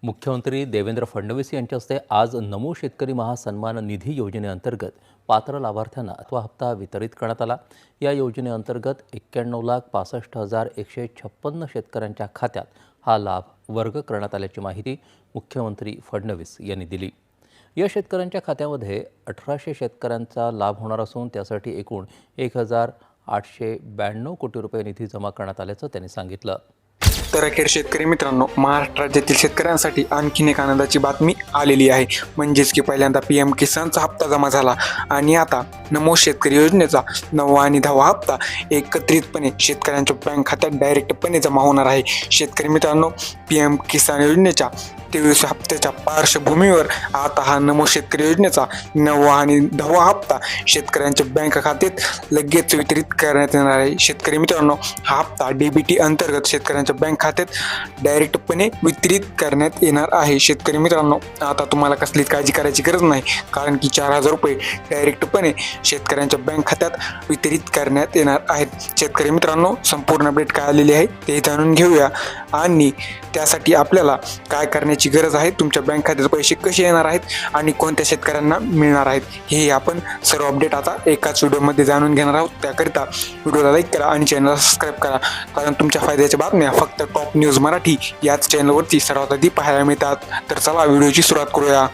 मुख्यमंत्री देवेंद्र फडणवीस यांच्या हस्ते आज नमो शेतकरी महासन्मान निधी योजनेअंतर्गत पात्र लाभार्थ्यांना अथवा हप्ता वितरित करण्यात आला। या योजनेअंतर्गत 91,65,156 शेतकऱ्यांच्या खात्यात हा लाभ वर्ग करण्यात आल्याची माहिती मुख्यमंत्री फडणवीस यांनी दिली। या शेतकऱ्यांच्या खात्यामध्ये 1800 शेतकऱ्यांचा लाभ होणार असून त्यासाठी एकूण 1,892 कोटी रुपये निधी जमा करण्यात आल्याचं त्यांनी सांगितलं। तर अखेर शेतकरी मित्रांनो, महाराष्ट्र राज्यातील शेतकऱ्यांसाठी आणखीन एक आनंदाची बातमी आलेली आहे। म्हणजेच की पहिल्यांदा PM किसानचा हप्ता जमा झाला आणि आता नमो शेतकरी योजनेचा 9वा आणि 10वा हप्ता एकत्रितपणे शेतकऱ्यांच्या बँक खात्यात डायरेक्टपणे जमा होणार आहे। शेतकरी मित्रांनो, PM किसान योजनेच्या 23 हप्त्याच्या पार्श्वभूमीवर आता हा नमो शेतकरी योजनेचा 9वा आणि 10वा हप्ता शेतकऱ्यांच्या बँक खात्यात लगेच वितरित करण्यात येणार आहे। शेतकरी मित्रांनो, हा हप्ता DBT अंतर्गत शेतकऱ्यांच्या बँक खात्यात डायरेक्टपणे वितरित करण्यात येणार आहे। शेतकरी मित्रांनो, आता तुम्हाला कसलीच काळजी करायची गरज नाही, कारण की 4,000 रुपये डायरेक्टपणे शेतकऱ्यांच्या बँक खात्यात वितरित करण्यात येणार आहेत। शेतकरी मित्रांनो, संपूर्ण अपडेट काय आलेली आहे ते जाणून घेऊया आणि त्यासाठी आपल्याला काय करण्याची गरज आहे, तुमच्या बँक खात्यात पैसे कसे येणार आहेत आणि कोणत्या शेतकऱ्यांना मिळणार आहेत, हे आपण सर्व अपडेट आता एकाच व्हिडिओमध्ये जाणून घेणार आहोत। त्याकरिता व्हिडिओला लाईक करा आणि चॅनलला सबस्क्राईब करा, कारण तुमच्या फायद्याच्या बातम्या फक्त टॉप न्यूज मराठी याच चॅनलवरती सर्वात आधी पाहायला मिळतात। तर चला व्हिडिओची सुरुवात करूया।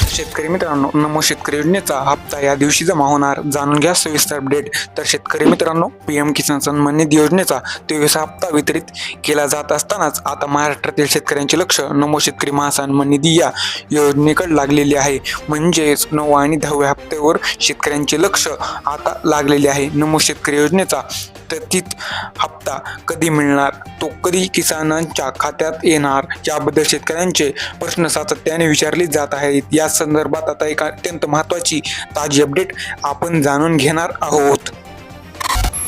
शेतकरी मित्रांनो, नमो शेतकरी योजनेचा हप्ता या दिवशी जमा होणार, जाणून घ्या सविस्तर अपडेट। तर शेतकरी मित्रांनो, PM किसान सन्मान निधी योजनेचा 23 हप्ता वितरित केला जात असतानाच आता महाराष्ट्रातील शेतकऱ्यांचे लक्ष नमो शेतकरी महासन्मान निधी या योजनेकडे लागलेले आहे। म्हणजेच 9वा आणि 10व्या हप्त्यावर शेतकऱ्यांचे लक्ष आता लागलेले आहे। नमो शेतकरी योजनेचा थकीत हप्ता कधी मिळणार, तो कधी किसानांच्या खात्यात येणार, याबद्दल शेतकऱ्यांचे प्रश्न सातत्याने विचारले जात आहेत। या संदर्भात आता एक अत्यंत महत्त्वाची ताजी अपडेट आपण जाणून घेणार आहोत।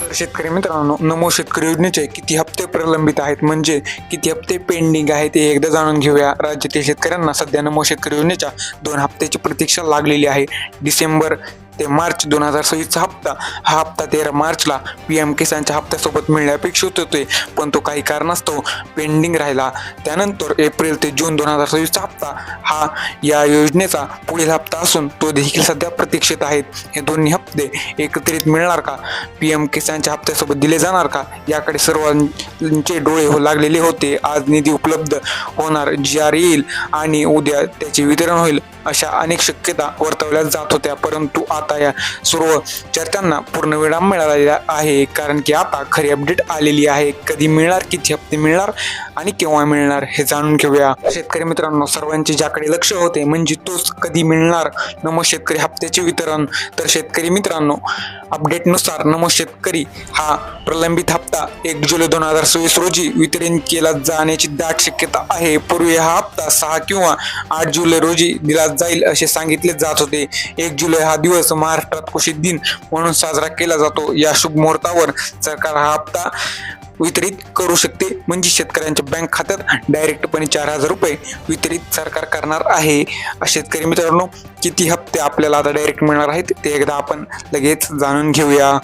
तर शेतकरी मित्रांनो, नमो शेतकरी योजनेचे किती हप्ते प्रलंबित आहेत, म्हणजे किती हप्ते पेंडिंग आहेत ते एकदा जाणून घेऊया। राज्यातील शेतकऱ्यांना सध्या नमो शेतकरी योजनेच्या 2 हप्त्याची प्रतीक्षा लागलेली आहे। डिसेंबर ते मार्च 2026चा हप्ता, हा हप्ता 13 मार्चला PM किसानच्या हप्त्यासोबत मिळणे अपेक्षित होते, पण तो काही कारणास्तव पेंडिंग राहिला। त्यानंतर एप्रिल ते जून 2026चा हप्ता हा या योजनेचा पुढील हप्ता असून तो देखील सध्या प्रतीक्षेत आहेत। हे दोन्ही हप्ते एकत्रित मिळणार का, PM किसानच्या हप्त्यासोबत दिले जाणार का, याकडे सर्वांचे डोळे लागलेले होते। आज निधी उपलब्ध होणार, GR येईल आणि उद्या त्याचे वितरण होईल, अशा अनेक शक्यता वर्तवल्या जात होत्या, परंतु आता या सर्व चर्चांना पूर्णविराम मिळालेला आहे, कारण की आता खरी अपडेट आलेली आहे। कधी मिळणार, किती हप्ते मिळणार आणि केव्हा मिळणार हे जाणून घेऊया। शेतकरी मित्रांनो, सर्वांचे ज्याकडे लक्ष होते म्हणजे तोच कधी मिळणार नमो शेतकरी हप्त्याचे वितरण। तर शेतकरी मित्रांनो, अपडेटनुसार नमो शेतकरी हा प्रलंबित हप्ता 1 जुलै 2026 रोजी वितरण केला जाण्याची दाट शक्यता आहे। पूर्वी हा हप्ता 6 किंवा 8 जुलै रोजी दिला जाईल असे सांगितले जात होते। 1 जुलै हा दिवस महाराष्ट्रात कृषी दिन म्हणून साजरा केला जातो। या शुभ मुहूर्तावर सरकार हा हप्ता वितरित करू शकते, म्हणजे शेतकऱ्यांच्या बँक खात्यात डायरेक्टपणे 4,000 रुपये वितरित सरकार करणार आहे। शेतकरी मित्रांनो, किती हप्ते आपल्याला आता डायरेक्ट मिळणार आहेत ते एकदा आपण लगेच जाणून घेऊया।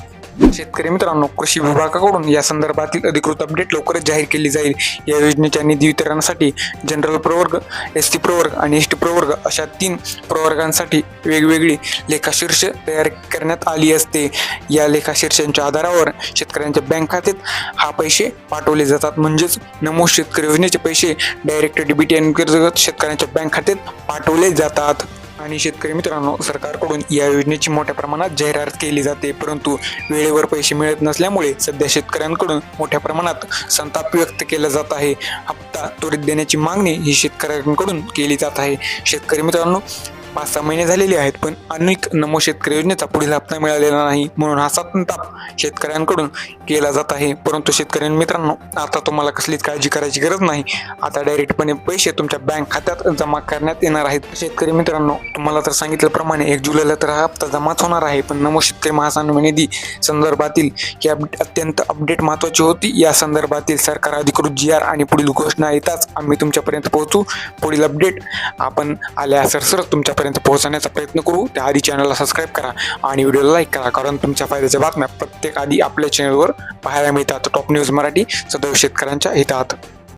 शेतकरी मित्रांनो, कृषी विभागाकडून या संदर्भातील अधिकृत अपडेट लवकरच जाहीर केली जाईल। या योजनेच्या निधी वितरणासाठी जनरल प्रवर्ग, ST प्रवर्ग आणि ST प्रवर्ग अशा 3 प्रवर्गांसाठी वेगवेगळी लेखाशीर्ष तयार करण्यात आली असते। या लेखाशीर्षांच्या आधारावर शेतकऱ्यांच्या बँक खात्यात हा पैसे पाठवले जातात, म्हणजेच नमो शेतकरी योजनेचे पैसे डायरेक्ट DBT अंतर्गत शेतकऱ्यांच्या बँक खात्यात पाठवले जातात। आणि शेतकरी मित्रांनो, सरकारकडून या योजनेची मोठ्या प्रमाणात जाहिरात केली जाते, परंतु वेळेवर पैसे मिळत नसल्यामुळे सध्या शेतकऱ्यांकडून मोठ्या प्रमाणात संताप व्यक्त केला जात आहे। हप्ता त्वरित देण्याची मागणी ही शेतकऱ्यांकडून केली जात आहे। शेतकरी मित्रांनो, 5-6 महिने झालेले आहेत, पण अनेक नमो शेतकरी योजनेचा पुढील हप्ता मिळालेला नाही, म्हणून हा संताप शेतकऱ्यांकडून केला जात आहे। परंतु शेतकरी मित्रांनो, आता तुम्हाला कसलीच काळजी करायची गरज नाही, आता डायरेक्टपणे पैसे तुमच्या बँक खात्यात जमा करण्यात येणार आहेत। शेतकरी मित्रांनो, तुम्हाला तर सांगितल्याप्रमाणे 1 जुलैला तर हा हप्ता जमाच होणार आहे, पण नमो शेतकरी महासन्मान निधी संदर्भातील ही अत्यंत अपडेट महत्त्वाची होती। या संदर्भातील सरकार अधिकृत GR आणि पुढील घोषणा येताच आम्ही तुमच्यापर्यंत पोहोचू। पुढील अपडेट आपण आल्या सरसर तुमच्या पोहोचण्याचा प्रयत्न करू। त्याआधी चॅनलला सबस्क्राईब करा आणि व्हिडिओला लाईक करा, कारण तुमच्या फायद्याच्या बातम्या प्रत्येक आधी आपल्या चॅनलवर पाहायला मिळतात। टॉप न्यूज मराठी, सदैव शेतकऱ्यांच्या हितात।